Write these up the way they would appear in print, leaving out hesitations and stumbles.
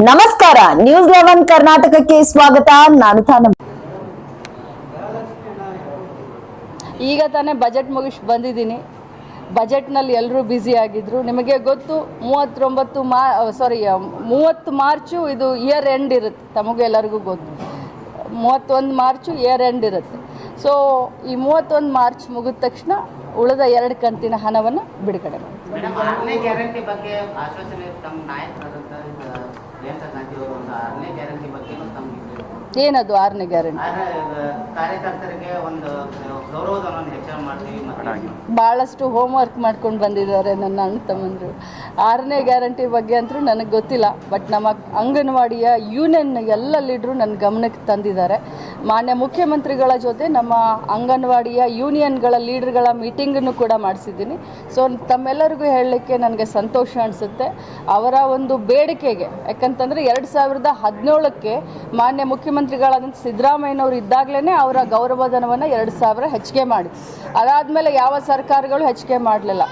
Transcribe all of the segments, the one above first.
ನಮಸ್ಕಾರ, ನ್ಯೂಸ್ 11 ಕರ್ನಾಟಕಕ್ಕೆ ಸ್ವಾಗತ. ನಾನು ತಾನಮ್ಮ. ಈಗ ತಾನೇ ಬಜೆಟ್ ಮುಗಿಸಿ ಬಂದಿದ್ದೀನಿ. ಬಜೆಟ್ನಲ್ಲಿ ಎಲ್ಲರೂ ಬ್ಯುಸಿ ಆಗಿದ್ರು. ನಿಮಗೆ ಗೊತ್ತು, 30 ಮಾರ್ಚು ಇದು ಇಯರ್ ಎಂಡ್ ಇರುತ್ತೆ. ತಮಗೆಲ್ಲರಿಗೂ ಗೊತ್ತು, 31 ಮಾರ್ಚು ಇಯರ್ ಎಂಡ್ ಇರುತ್ತೆ. ಸೊ ಈ 31 ಮಾರ್ಚ್ ಮುಗಿದ ತಕ್ಷಣ ಉಳಿದ 2 ಕಂತಿನ ಹಣವನ್ನು ಬಿಡುಗಡೆ ಮಾಡಿ. ಗ್ಯಾರಂಟಿ ಬಗ್ಗೆ ಆಶ್ವಾಸನೆ ತಮ್ಮ ನಾಯಕರಾದಂಥ ಪ್ರಿಯಾಂಕಾ ಗಾಂಧಿ ಅವರು ಒಂದು 6ನೇ ಗ್ಯಾರಂಟಿ ಬಗ್ಗೆ ಏನದು 6ನೇ ಗ್ಯಾರಂಟಿ? ಕಾರ್ಯಕರ್ತರಿಗೆ ಒಂದು ಗೌರವಧನವನ್ನು ಹೆಚ್ಚಳ ಮಾಡ್ತೀವಿ. ಭಾಳಷ್ಟು ಹೋಮ್ವರ್ಕ್ ಮಾಡ್ಕೊಂಡು ಬಂದಿದ್ದಾರೆ ನನ್ನ ಅಣ್ಣ ತಮ್ಮಂದರು. 6ನೇ ಗ್ಯಾರಂಟಿ ಬಗ್ಗೆ ಅಂತೂ ನನಗೆ ಗೊತ್ತಿಲ್ಲ. ಬಟ್ ನಮ್ಮ ಅಂಗನವಾಡಿಯ ಯೂನಿಯನ್ ಎಲ್ಲ ಲೀಡ್ರು ನನ್ನ ಗಮನಕ್ಕೆ ತಂದಿದ್ದಾರೆ. ಮಾನ್ಯ ಮುಖ್ಯಮಂತ್ರಿಗಳ ಜೊತೆ ನಮ್ಮ ಅಂಗನವಾಡಿಯ ಯೂನಿಯನ್ಗಳ ಲೀಡರ್ಗಳ ಮೀಟಿಂಗನ್ನು ಕೂಡ ಮಾಡಿಸಿದ್ದೀನಿ. ಸೊ ತಮ್ಮೆಲ್ಲರಿಗೂ ಹೇಳಲಿಕ್ಕೆ ನನಗೆ ಸಂತೋಷ ಅನಿಸುತ್ತೆ. ಅವರ ಒಂದು ಬೇಡಿಕೆಗೆ, ಯಾಕಂತಂದರೆ 2017ಕ್ಕೆ ಮಾನ್ಯ ಮುಖ್ಯಮಂತ್ರಿಗಳಾದಂಥ ಸಿದ್ದರಾಮಯ್ಯನವರು ಇದ್ದಾಗಲೇ ಅವರ ಗೌರವಧನವನ್ನು 2,000 ಹೆಚ್ಚಿಗೆ ಮಾಡಿ, ಅದಾದಮೇಲೆ ಯಾವ ಸರ್ಕಾರಗಳು ಹೆಚ್ಚಿಗೆ ಮಾಡಲಿಲ್ಲ.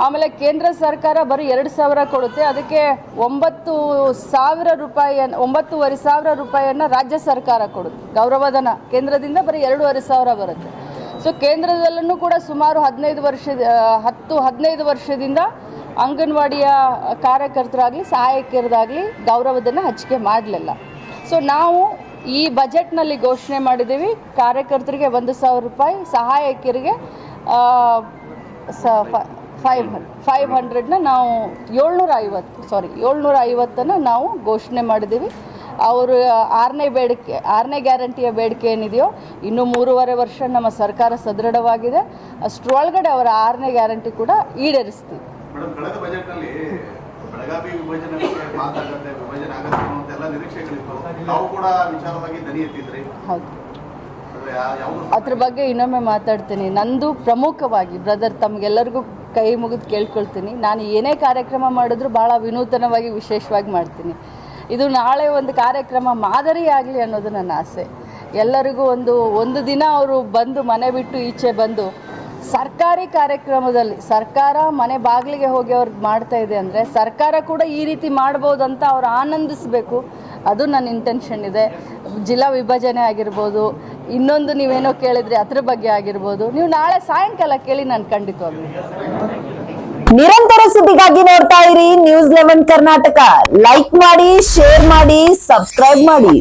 ಆಮೇಲೆ ಕೇಂದ್ರ ಸರ್ಕಾರ ಬರೀ 2,000 ಕೊಡುತ್ತೆ. ಅದಕ್ಕೆ 9,000 ರೂಪಾಯಿಯನ್ನು 9,500 ರೂಪಾಯಿಯನ್ನು ರಾಜ್ಯ ಸರ್ಕಾರ ಕೊಡುತ್ತೆ ಗೌರವಧನ. ಕೇಂದ್ರದಿಂದ ಬರೀ 2,500 ಬರುತ್ತೆ. ಸೊ ಕೇಂದ್ರದಲ್ಲೂ ಕೂಡ ಸುಮಾರು 15 ವರ್ಷದಿಂದ ಅಂಗನವಾಡಿಯ ಕಾರ್ಯಕರ್ತರಾಗಲಿ ಸಹಾಯಕಿಯರಾಗಲಿ ಗೌರವಧನ ಹೆಚ್ಚಿಗೆ ಮಾಡಲಿಲ್ಲ. ಸೊ ನಾವು ಈ ಬಜೆಟ್ನಲ್ಲಿ ಘೋಷಣೆ ಮಾಡಿದ್ದೀವಿ, ಕಾರ್ಯಕರ್ತರಿಗೆ 1,000 ರೂಪಾಯಿ, ಸಹಾಯಕಿಯರಿಗೆ 500ನ ನಾವು 750 ನಾವು ಘೋಷಣೆ ಮಾಡಿದ್ದೀವಿ. ಅವರು 6ನೇ ಗ್ಯಾರಂಟಿಯ ಬೇಡಿಕೆ ಏನಿದೆಯೋ, ಇನ್ನೂ 3.5 ವರ್ಷ ನಮ್ಮ ಸರ್ಕಾರ ಸದೃಢವಾಗಿದೆ. ಅಷ್ಟರೊಳಗಡೆ ಅವರ 6ನೇ ಗ್ಯಾರಂಟಿ ಕೂಡ ಈಡೇರಿಸ್ತೀವಿ. ಬೆಳಗಾವಿ ವಿಭಜನೆ ಮಾತಾಗುತ್ತೆ, ವಿಭಜನೆ ಆಗುತ್ತೆ ಅನ್ನೋದೆಲ್ಲ ನಿರೀಕ್ಷೆಗಳಿತ್ತು. ತಾವು ಕೂಡ ವಿಚಾರವಾಗಿ ದನಿ ಎತ್ತಿದ್ರಿ. ಹೌದು, ಅದ್ರ ಬಗ್ಗೆ ಇನ್ನೊಮ್ಮೆ ಮಾತಾಡ್ತೀನಿ. ನಂದು ಪ್ರಮುಖವಾಗಿ ಬ್ರದರ್ ತಮಗೆಲ್ಲರಿಗೂ ಕೈ ಮುಗಿದು ಕೇಳ್ಕೊಳ್ತೀನಿ, ನಾನು ಏನೇ ಕಾರ್ಯಕ್ರಮ ಮಾಡಿದ್ರು ಭಾಳ ವಿನೂತನವಾಗಿ ವಿಶೇಷವಾಗಿ ಮಾಡ್ತೀನಿ. ಇದು ನಾಳೆ ಒಂದು ಕಾರ್ಯಕ್ರಮ ಮಾದರಿ ಆಗಲಿ ಅನ್ನೋದು ನನ್ನ ಆಸೆ. ಎಲ್ಲರಿಗೂ ಒಂದು ದಿನ ಅವರು ಬಂದು ಮನೆ ಬಿಟ್ಟು ಈಚೆ ಬಂದು ಸರ್ಕಾರಿ ಕಾರ್ಯಕ್ರಮದಲ್ಲಿ ಸರ್ಕಾರ ಮನೆ ಬಾಗಿಲಿಗೆ ಹೋಗಿ ಅವ್ರಿಗೆ ಮಾಡ್ತಾ ಇದೆ ಅಂದರೆ ಸರ್ಕಾರ ಕೂಡ ಈ ರೀತಿ ಮಾಡ್ಬೋದಂತ ಅವ್ರು ಆನಂದಿಸಬೇಕು. ಅದು ನನ್ನ ಇಂಟೆನ್ಷನ್ ಇದೆ. ಜಿಲ್ಲಾ ವಿಭಜನೆ ಆಗಿರ್ಬೋದು, ಇನ್ನೊಂದು ನೀವೇನೋ ಕೇಳಿದ್ರಿ ಅದ್ರ ಬಗ್ಗೆ ಆಗಿರ್ಬೋದು, ನೀವು ನಾಳೆ ಸಾಯಂಕಾಲ ಕೇಳಿ ನಾನು ಖಂಡಿತವಾಗ್ಲೂ. ನಿರಂತರ ಸುದ್ದಿಗಾಗಿ ನೋಡ್ತಾ ಇರಿ ನ್ಯೂಸ್ 11 ಕರ್ನಾಟಕ. ಲೈಕ್ ಮಾಡಿ, ಶೇರ್ ಮಾಡಿ, ಸಬ್ಸ್ಕ್ರೈಬ್ ಮಾಡಿ.